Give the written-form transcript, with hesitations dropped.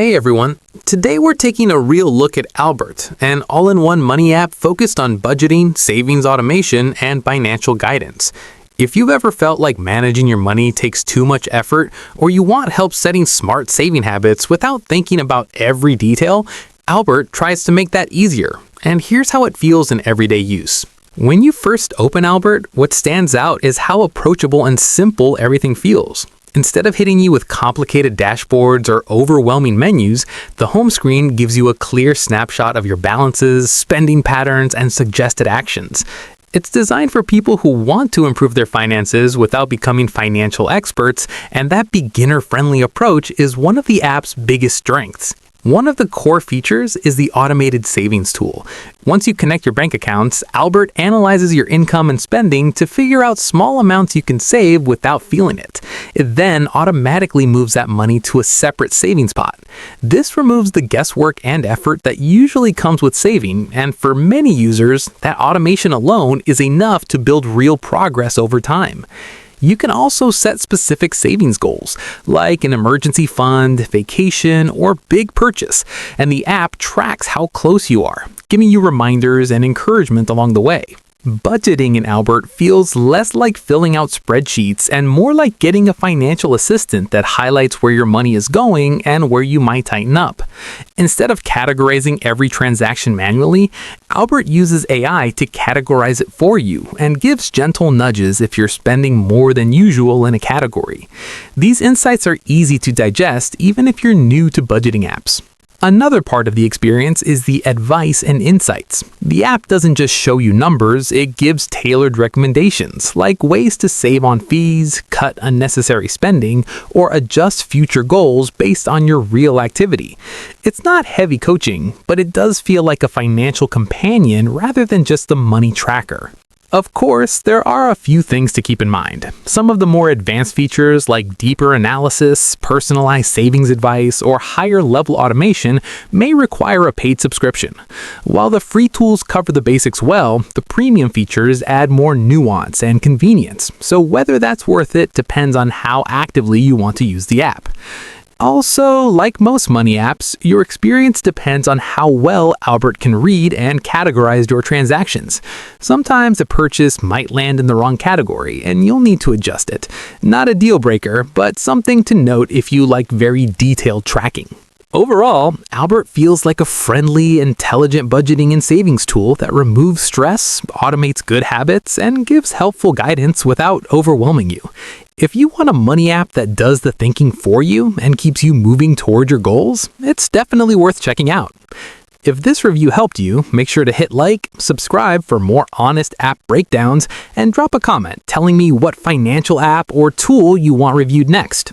Hey everyone, today we're taking a real look at Albert, an all-in-one money app focused on budgeting, savings automation, and financial guidance. If you've ever felt like managing your money takes too much effort, or you want help setting smart saving habits without thinking about every detail, Albert tries to make that easier. And here's how it feels in everyday use. When you first open Albert, what stands out is how approachable and simple everything feels. Instead of hitting you with complicated dashboards or overwhelming menus, the home screen gives you a clear snapshot of your balances, spending patterns, and suggested actions. It's designed for people who want to improve their finances without becoming financial experts, and that beginner-friendly approach is one of the app's biggest strengths. One of the core features is the automated savings tool. Once you connect your bank accounts, Albert analyzes your income and spending to figure out small amounts you can save without feeling it. It then automatically moves that money to a separate savings pot. This removes the guesswork and effort that usually comes with saving, and for many users, that automation alone is enough to build real progress over time. You can also set specific savings goals, like an emergency fund, vacation, or big purchase, and the app tracks how close you are, giving you reminders and encouragement along the way. Budgeting in Albert feels less like filling out spreadsheets and more like getting a financial assistant that highlights where your money is going and where you might tighten up. Instead of categorizing every transaction manually, Albert uses AI to categorize it for you and gives gentle nudges if you're spending more than usual in a category. These insights are easy to digest even if you're new to budgeting apps. Another part of the experience is the advice and insights. The app doesn't just show you numbers, it gives tailored recommendations, like ways to save on fees, cut unnecessary spending, or adjust future goals based on your real activity. It's not heavy coaching, but it does feel like a financial companion rather than just a money tracker. Of course, there are a few things to keep in mind. Some of the more advanced features like deeper analysis, personalized savings advice, or higher level automation may require a paid subscription. While the free tools cover the basics well, the premium features add more nuance and convenience, so whether that's worth it depends on how actively you want to use the app. Also, like most money apps, your experience depends on how well Albert can read and categorize your transactions. Sometimes a purchase might land in the wrong category, and you'll need to adjust it. Not a deal breaker, but something to note if you like very detailed tracking. Overall, Albert feels like a friendly, intelligent budgeting and savings tool that removes stress, automates good habits, and gives helpful guidance without overwhelming you. If you want a money app that does the thinking for you and keeps you moving toward your goals, it's definitely worth checking out. If this review helped you, make sure to hit like, subscribe for more honest app breakdowns, and drop a comment telling me what financial app or tool you want reviewed next.